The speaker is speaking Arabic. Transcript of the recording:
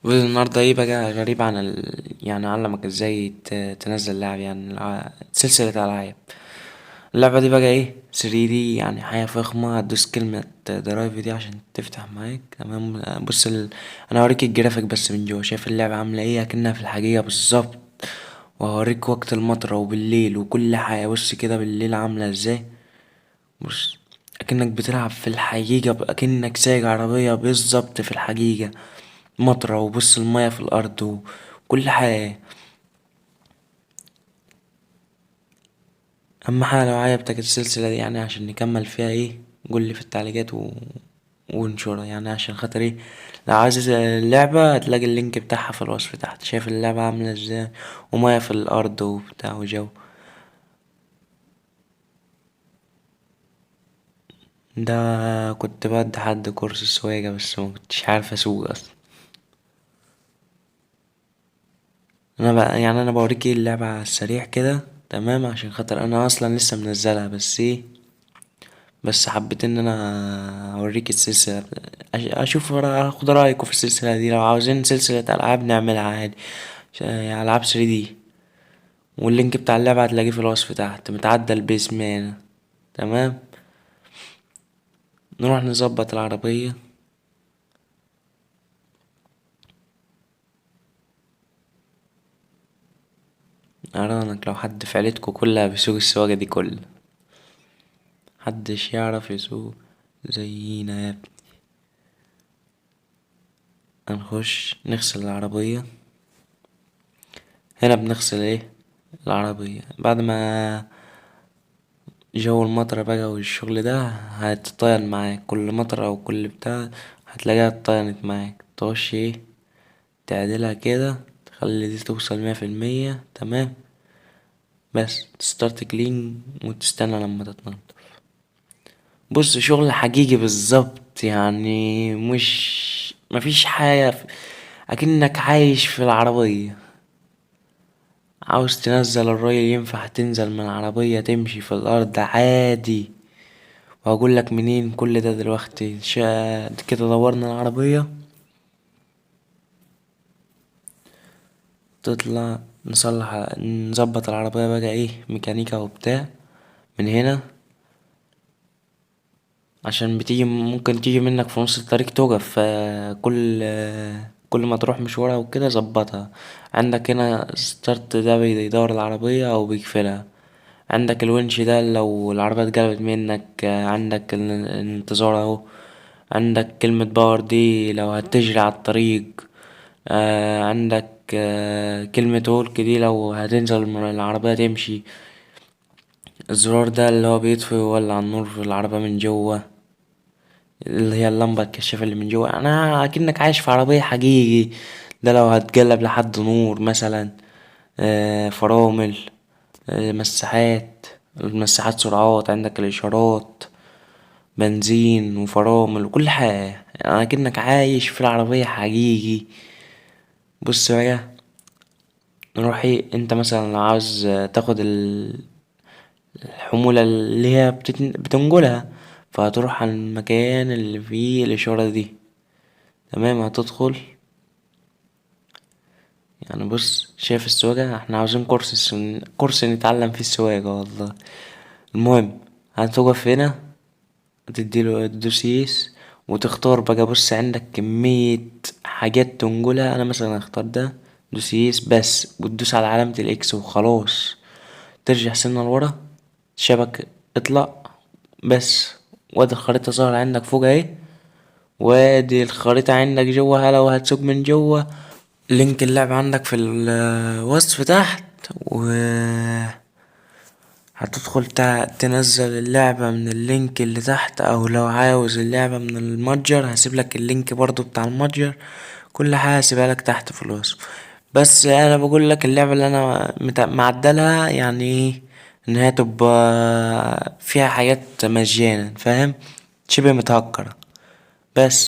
والنهاردة ايه بقى غريب عن يعني علمك ازاي تنزل لعب، يعني سلسلة ألعاب. اللعبة دي بقى ايه 3D، يعني حياة فخمة. هتدوس كلمة درايف دي عشان تفتح معاك. تمام. بص انا هوريك الجرافيك بس من جوه. شايف اللعبة عاملة ايه؟ اكنها في الحقيقة بالظبط. وهوريك وقت المطرة وبالليل وكل حاجة. بص كده بالليل عاملة ازاي. بص اكنك بتلعب في الحقيقة، اكنك سايق عربية بالظبط في الحقيقة. مطرة، وبص المية في الأرض وكل حاجة. أهم حاجة لو عجبتك السلسلة دي يعني عشان نكمل فيها ايه قولي في التعليقات ونشورها، يعني عشان خاطر ايه. لو عايز اللعبة هتلاقي اللينك بتاعها في الوصف تحت. شايف اللعبة عاملة ازاي، ومية في الأرض وبتاع وجو. ده كنت بدي حد كورس سواقة بس ما كنتش عارف اسوق اصلا. انا بقى يعني انا بوريك ايه اللعبة على السريع كده. تمام، عشان خاطر انا اصلا لسه منزلها بس ايه. بس حبيت ان انا اوريك السلسلة، اشوف اخد رايكم في السلسلة دي. لو عاوزين سلسلة العاب نعملها عادي. العاب 3D. واللينك بتاع اللعبة هتلاقيه في الوصف تحت، متعدل باسمنا. تمام. نروح نظبط العربية. ارانك لو حد في عيلتكوا كلها بيسوق السواقة دي كلها، محدش يعرف يسوق زينا يا ابني. هنخش نغسل العربية. هنا بنغسل ايه العربية بعد ما جو المطر بقى والشغل ده. هتطين معاك كل مطر او كل بتاع، هتلاقيها اتطينت معاك. تخش ايه تعدلها كده، تخلي دي توصل 100%. تمام. بس تستارت كلين وتستنى لما تتنضف. بص شغل حقيقي بالظبط، يعني مش مفيش حاجة اكنك عايش في العربية. عاوز تنزل الراجل ينفع تنزل من العربية تمشي في الأرض عادي. وهقول لك منين كل ده دلوقتي. كده دورنا العربية. تطلع نظبط العربية بقى ايه ميكانيكا وبتاع من هنا. عشان بتيجي ممكن تيجي منك في نص الطريق توقف. كل ما تروح مشوارها وكده ظبطها. عندك هنا ستارت ده بيدور العربية او بيقفلها. عندك الونش ده لو العربية اتقلبت منك. عندك الانتظار اهو. عندك كلمة باور دي لو هتجري على الطريق. عندك كلمة هولك دي لو هتنزل من العربية تمشي. الزرار ده اللي هو بيطفي ويولع النور في العربية من جوه، اللي هي اللمبة الكشافة اللي من جوه. انا اكنك عايش في عربية حقيقي. ده لو هتقلب لحد نور مثلا. فرامل. مساحات. المساحات سرعات، عندك الاشارات، بنزين وفرامل وكل حاجة. يعني اكنك عايش في العربية حقيقي. بص بقى، نروح ايه. انت مثلا لو عاوز تاخد الحمولة اللي هي بتنقلها، فهتروح على المكان اللي فيه الإشارة دي. تمام. هتدخل. يعني بص شايف السواقة، احنا عاوزين كورس نتعلم فيه السواقة والله. المهم هتقف هنا، تديله تدوس وتختار بقى. بص عندك كمية حاجات تنقلها. انا مثلا اختار ده. دوس بس وتدوس على علامة الاكس وخلاص. ترجع سنة لورا. شبك اطلع بس. وادي الخريطة ظهر عندك فوق اهي. وادي الخريطة عندك جوا. لو هتسوق من جوا، لينك اللعبة عندك في الوصف تحت. و هتدخل تنزل اللعبة من اللينك اللي تحت، او لو عاوز اللعبة من المتجر هسيبلك اللينك برضو بتاع المتجر. كل حاجة هسيبها لك تحت في الوصف. بس انا بقول لك اللعبة اللي انا معدلها يعني ايه، ان هي تبقى فيها حاجات مجانا، فاهم؟ شبه متهكرة بس.